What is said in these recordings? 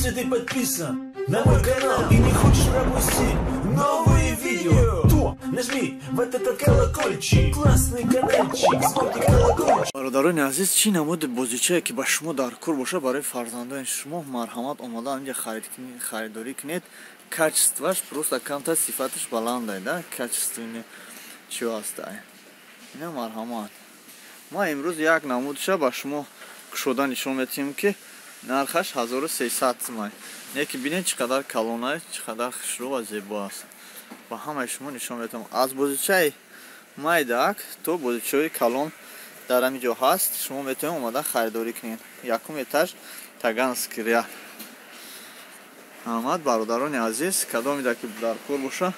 Если ты подписан на мой канал и не хочешь пропустить новые видео, то нажми вот этот колокольчик, классный каналчик, звонкий колокольчик. Бародарони азиз, чӣ намуди бозичае ки ба шумо дар кор боша барои фарзандони шумо марҳамат омада инҷа харидорӣ кунед. Качестваш просто камтар, сифаташ баландай, да? Качественный чӣ ҳастай? Ина марҳамат. Ма имрӯз як намудша ба шумо кушода нишон медиҳем ки нархаш 1300 сомон. Неки бинед чӣ қадар калона, чӣ қадар хушрӯ ва зебо аст. Ба ҳамаи шумо нишон медиҳам. Аз бозичаи майдак то бозичаи калон дар ҳамин ҷо ҳаст. Шумо метавонед омада харидорӣ кунед. Якум этаж Таганский ряд. Аҳмад, бародарони азиз, кадомида ки дар кор боша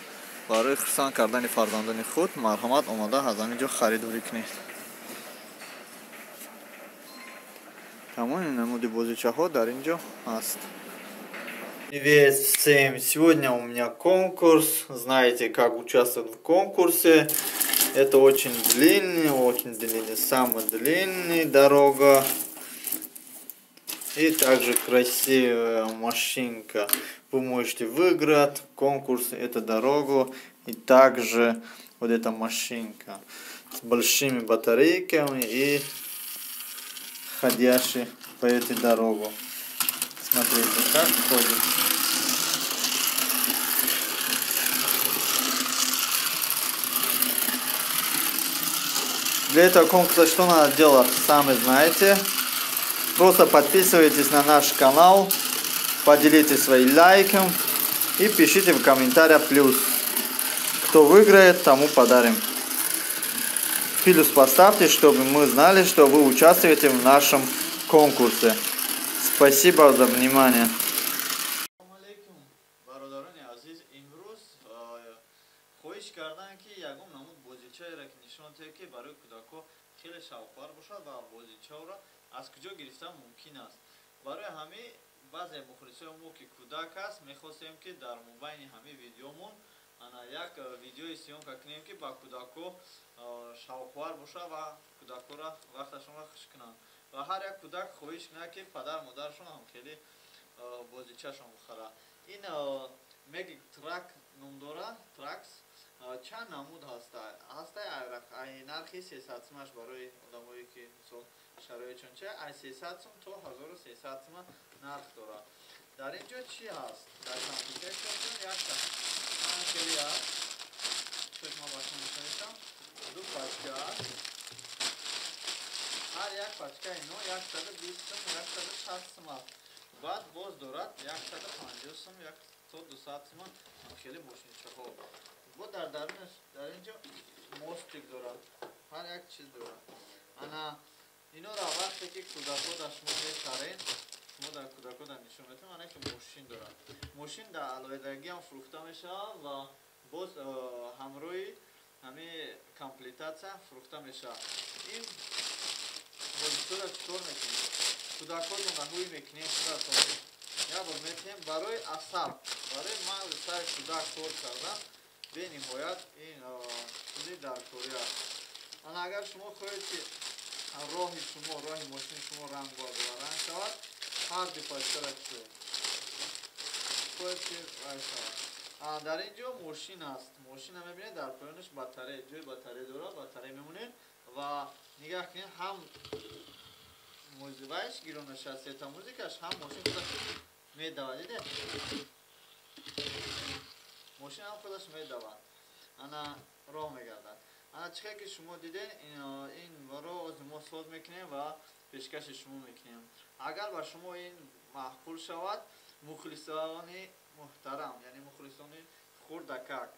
барои хурсанд кардани фарзандони худ марҳамат омада аз ҳамин ҷо харидорӣ кунед. Тамоми намуди бозичаҳо дар ин ҷо ҳаст. Привет всем! Сегодня у меня конкурс. Знаете, как участвовать в конкурсе. Это очень длинный, самая длинная дорога. И также красивая машинка. Вы можете выиграть конкурс, эту дорогу. И также вот эта машинка с большими батарейками и ходящий по этой дорогу. Смотрите, как ходит. Для этого конкурса что надо делать, сами знаете. Просто подписывайтесь на наш канал, поделитесь своим лайком и пишите в комментариях плюс. Кто выиграет, тому подарим. Плюс поставьте, чтобы мы знали, что вы участвуете в нашем конкурсе. Спасибо за внимание. از کجا گرفتن ممکن است. برای همه بعضی مخلصای ما که کودک است میخواستیم که در مبین همه ویدیومون انا یک ویدیوی سیون کنیم که با کودکو شوق‌ور باشه و کودکو را وقتشون را خوش کنن و هر یک کودک خواهش کنه که پدر مادرشون هم خیلی بازیچه‌شون بخره. این مگی ترک نام داره، ترکس چند نمود هسته نرخی 300 سومش برای آدمایی که شرایط چون چه از 300 سوم تا 1300 سوم نرخ داره. در اینجا چی هست؟ در کامپیوتر یک تا خیلی هست چشم باشون میشنیدم دو پچکه هست. هر یک پچکه اینو 120 سوم 160 سوم هست. بعد باز دارد 150 سوم تا 200 سوم خیلی باشنیچه ها. با در درونش در اینجا موستیک دارد. هر یک چیز دارد. انا اینو را وقتی که کودکو در شما میخرین شما در کودکو در نشون میتونم انا که ماشین دارد. ماشین در علایدگی هم فروخته میشه و باز همروی همه کامپلیتاچه فروخته میشه. این بازیتو را چطور میکنیم؟ کودکاتون را هوی میکنیم یا بار میکنیم برای اصاب برای من سر کودک کار کردم به نهایت این چیزی در کوری است. انا اگر شما خواهید که راهی شما ماشین شما رنگ رنگ شود هر دیپاشتر شد خواهید که رنگ شود. در اینجا ماشین است. ماشین هم میبینید در پایانش بطری جای بطری داره بطری میمونه و نگاه کنید هم موزیکش گیرون شخصیت موزیکش هم ماشین خودش میدود. دیده ماشین هم خودش میدود. انا راه میگردد. انا چیزی که شما دیدین این رو از ما سود میکنیم و پیشکش شما میکنیم. اگر با شما این معقول شود مخلصان محترم یعنی مخلصان خردکک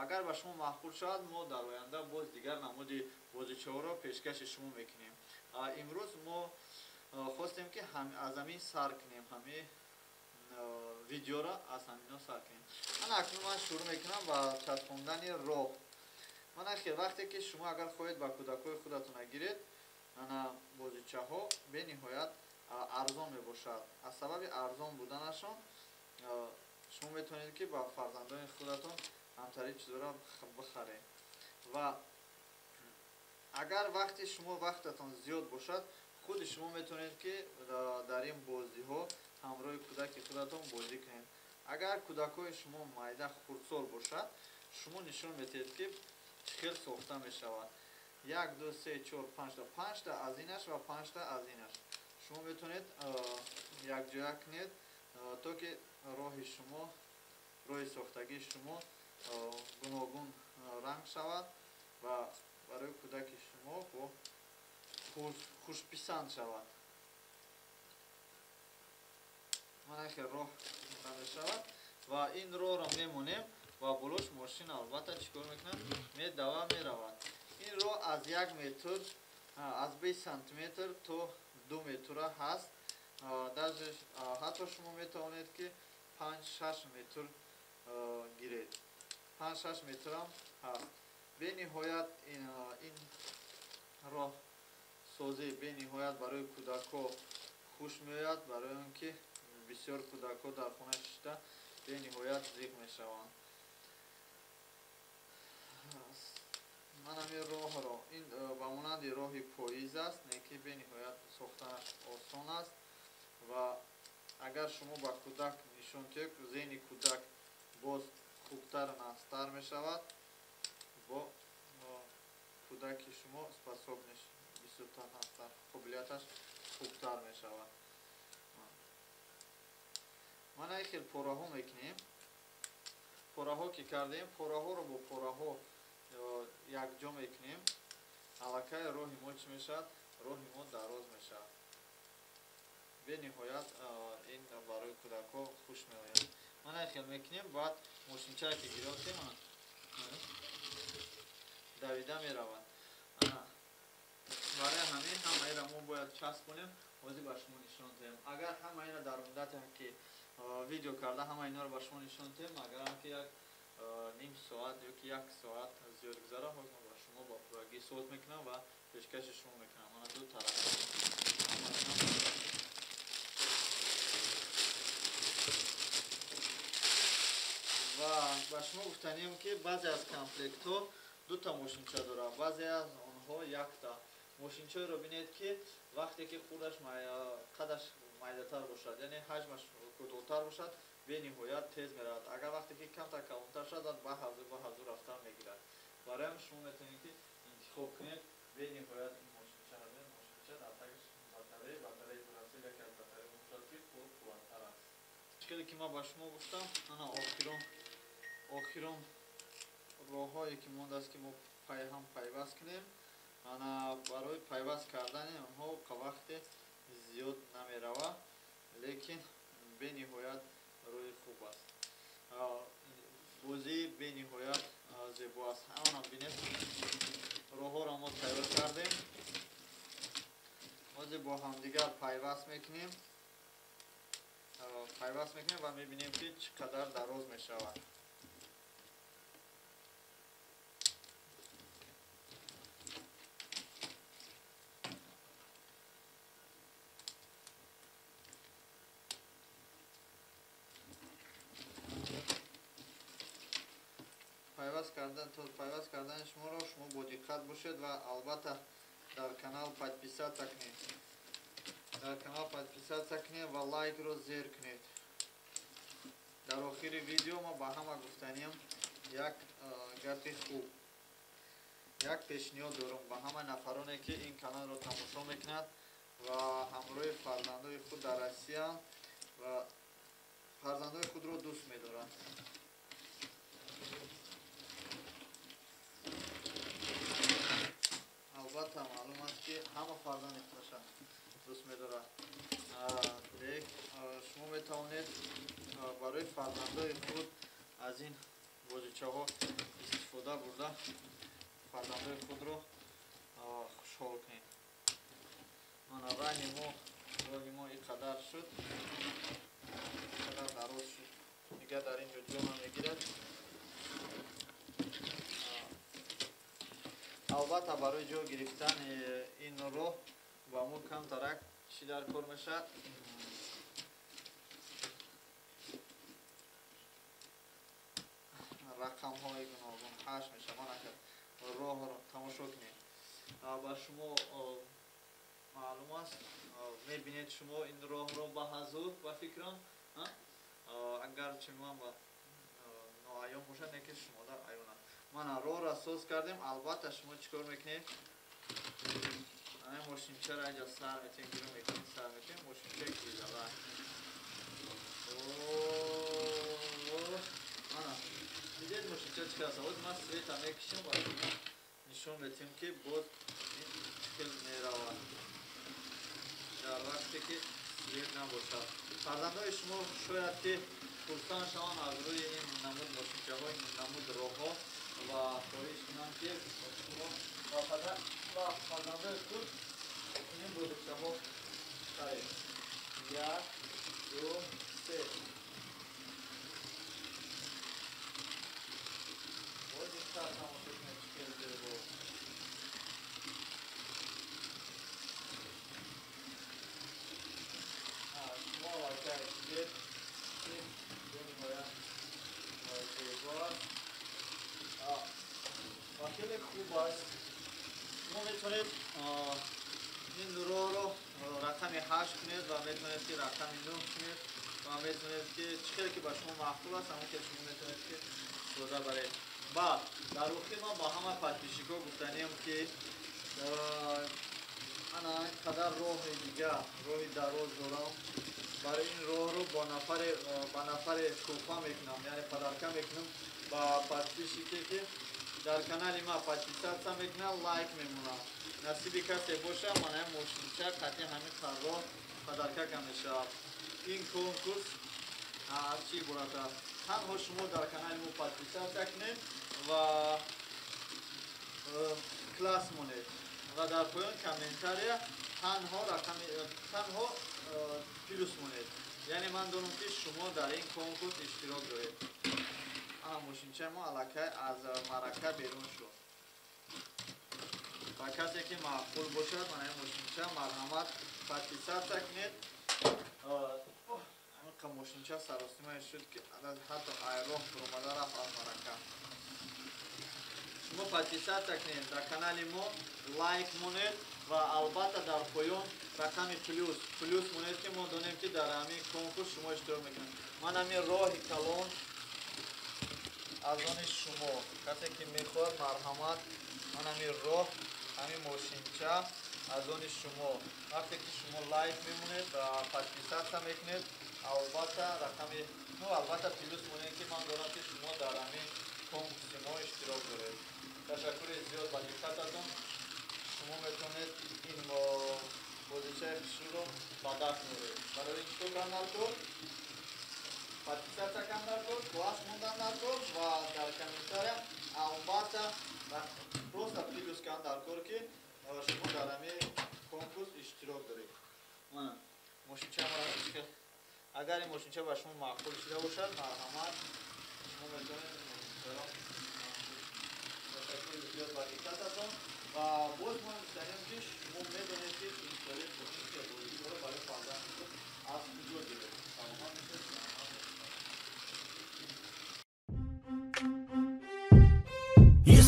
اگر با شما معقول شود ما در آینده باز دیگر نمود بازیچه‌ها را پیشکش شما میکنیم. امروز ما خواستیم که از همین سر کنیم همه ویدیو را از همینا سر کنیم. من اکنون شروع میکنم با چسباندن راه. من اخیر وقتی که شما اگر خواهید با کودکای خودتون گیرید انا بازیچه ها به نهایت ارزان می باشد. از سبب ارزان بودنشون شما میتونید که با فرزندان خودتون همتری چیزا را بخرید و اگر وقتی شما وقتتون زیاد باشد худи шумо метавонед ки дар ин бозиҳо ҳамроҳи кӯдаки худатон бозӣ кунед. Агар кӯдакҳои шумо майда хурдсол бошад, шумо нишон медиҳед ки чӣ хел сохта мешавад. 1 2 3 4 5 та 5 та аз инаш ва 5 та аз инаш шумо метавонед якҷоя кунед, то ки роҳи шумо, роҳи сохтагии шумо гуногун ранг шавад ва барои кӯдаки шумо хушписанд шавад. мана хел роҳ мешавад ва ин роҳро мемонем ва болош мошин албатта чӣ кор мекунад, медава меравад. ин роҳ аз 1 метр аз 20 сантиметр то 2 метра ҳаст. даже ҳатто шумо метавонед ки 5-6 метр гиред, 5-6 метрам ҳаст. бениҳоят ин роҳ созӣ бениҳоят барои кӯдакҳо хуш меояд, барои он ки бисёр кӯдакҳо дар хона шишта бениҳоят зиқ мешаванд. манами роҳро ин ба монанди роҳи поиз аст, не ки бениҳоят сохтанаш осон аст ва агар шумо ба кӯдак нишон диҳед, зеҳни кӯдак боз хубтар настар мешавад, бо кӯдаки шумо способниш бисёртар настар, қобилияташ хубтар мешавад. мана ин хел пораҳо мекунем. пораҳо ки кардем, пораҳоро бо пораҳо якҷо мекунем. аллакай роҳи мо чӣ мешавад? роҳи мо дароз мешавад. бениҳоят ин барои кӯдакҳо хуш меояд. мана ин хел мекунем. баъд мошинчае ки гирёфтем давида меравад. барои ҳамин ҳамаиро мо бояд часп кунем. ҳозир ба шумо нишон диҳем. агар ҳамаиро дар муддате ки видео карда ҳама иноро ба шумо нишон диҳем, агарам ки як ним соат ёки 1 соат зиёд гузара, ҳозир ба шумо ба пуррагӣ соат мекунам ва пешкаши шумо мекунам. мана ду тараф ва ба шумо гуфтанем ки баъзе аз комплектҳо 2 та мошинча дорад, баъзе аз онҳо 1 та. мошинчаеро бинед ки вақте ки хурдаш қадаш майдатар бошад, яъне ҳаҷмаш кӯтоҳтар бошад, бениҳоят тез меравад. агар вақте ки камтар калонтар шавад, ба ҳазу рафтан мегирад. барои ҳам шумо метавонед ки интихоб кунед бениҳоят ин мошинча дар тагиш батареи дурасел яке аз батареи бошад ки қувваттар аст. мушкиле ки ман ба шумо гуфтам, ана охирон роҳҳое ки мондааст ки мо ҳам пайваст кунем. ана барои пайваст кардани онҳо вақте зиёд намеравад, лекин бениҳоят рӯи хуб аст. бозии бениҳоят зебо аст. ҳамаам бинед роҳҳоро мо тайёр кардем. ҳозир бо ҳамдигар пайваст мекунем ва мебинем ки чӣ қадар дароз мешавад. пайваст кардани шуморо шумо бо диққат бошед ва албатта дар канал подписатсия кунед ва лайкро зер кунед. дар охири видео ма ба ҳама гуфтанем як гапи хуб, як пешниҳод дорам ба ҳама нафароне ки ин каналро тамошо мекунад ва ҳамроҳи фарзандои худ дар Россиянд ва фарзандои худро дӯст медоранд. албатта маълум аст ки ҳама фарзанди худашро дӯст медорад. лек шумо метавонед барои фарзандои худ аз ин бозичаҳо истифода бурда фарзандои худро хушҳол кунед. мана роҳи мо ин қадар шуд, қадар дароз шуд. дигар дар ин ҷо намегирад. албатта барои ҷо гирифтани ин роҳ ба мо камтарак чӣ дар кор мешавад? рақамҳои гуногун ҳаш мешавад. роҳро тамошо кунед. ба шумо معلوم است میبینید شما این راه رو با حضور و فکران اگر شما ناعیان باشد نکه شما در عیانه من راه را ساز کردیم البته شما چیکار میکنید ماشینچه را اینجا سر میتین گیرو میکنید سر میتین ماشینچه گیزده دیدید ماشینچه چکر سواد ما سویت هم میکشیم و نشون میتیم که بود این چکل میرواد در وقتی که سویت نباشد فرزندهای شما شاید که پرسان شوان از روی این نمود ماشینچه های نمود راه ها و خواهش کنم که شما با فرزندهای خود این بودکشه ها خرید 1 2 3 باید این سر نموشک نچکل دیره با شما واقعی شدید و خیلی خوب است شما میتونید این رو رقم 8 کنید و میتونید که رقم 9 کنید و میتونید که چیزی که با شما محفوظ است همون که شما میتونید که سودا برید بعد در واقع ما با همه پادپیشیکا گفتنیم که انا قدر راه دیگه راه دراز دارم برای این راه رو با نفر کوفا میکنم یعنی پدرکه میکنم با پادپیشیکی که در کانال ما پادپیشات میکنم لایک میمونم نصیبی کسی باشه من هم مشکلچه قطعی همین قرار پدرکه کمیشه این کنکورس چی براتا تنها شما در کانال ما پادپیشات کنید و کلاس مونید و در پایان کامنتاری تنها پلوس مونید یعنی من دارم که شما در این کنکورس اشتراک دارید ماشینچه ما علاقه از مرکه بیرون شد و کسی که معقول باشد من این ماشینچه مرحمت پادپیشات کنید همین ماشینچه سراسیمه شد که حتی ایران پرومده رفت از مرکه شما پادپیشات کنید در کانال ما لایک مونید و البته در پایان رقم پلوس مونید که ما دانیم که در همین کنکورس شما اشتراک میکنید من همین راه کلان از آن شما کسی که میخواد مرحمت من همین راه همین ماشینچه از آن شما وقتی که شما لایک میمونید و پادپیشات میکنید البته رقم البته پلوس مونید که من دارم که شما در همین کنکورس ما اشتراک دارید تشکر زیاد با دقتتون شما میتونید این بازیچه خشو رو با دست مورید برای این چطور کندر کن پادپیشات کندر کن کلاس موندن نکن و در کامنتاری البته просто پلیس کندر کن که شما در همین کنکورس اشتراک دارید ماشینچه ما که اگر این ماشینچه با شما معقول شده باشد مرحمت شما میتونید تشکر زیاد با دقتتون و باز ما می‌دانیم که شما می‌دانید که این طریق ماشینچه بازیچه رو برای فرزندتون از کجا گرفت سلامت باشید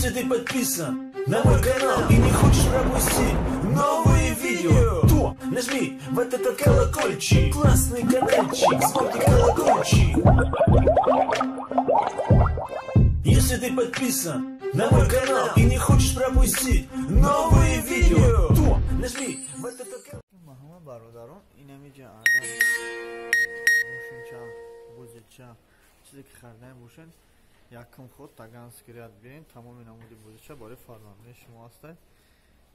Если ты подписан на мой канал и не хочешь пропустить новые видео, то нажми в этот колокольчик, классный каналчик, звонкий колокольчик. Если ты подписан на мой канал и не хочешь пропустить новые видео, то нажми в этот колокольчик. همه برادران این همیجا ماشینچه بازیچه چیزی که خریدن باشن یکم خود تاگان سکریت برین تمام نمودی بازیچه برای فرزندان شما هسته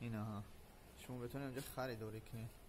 این ها شما بتونید اینجا خریداری کنید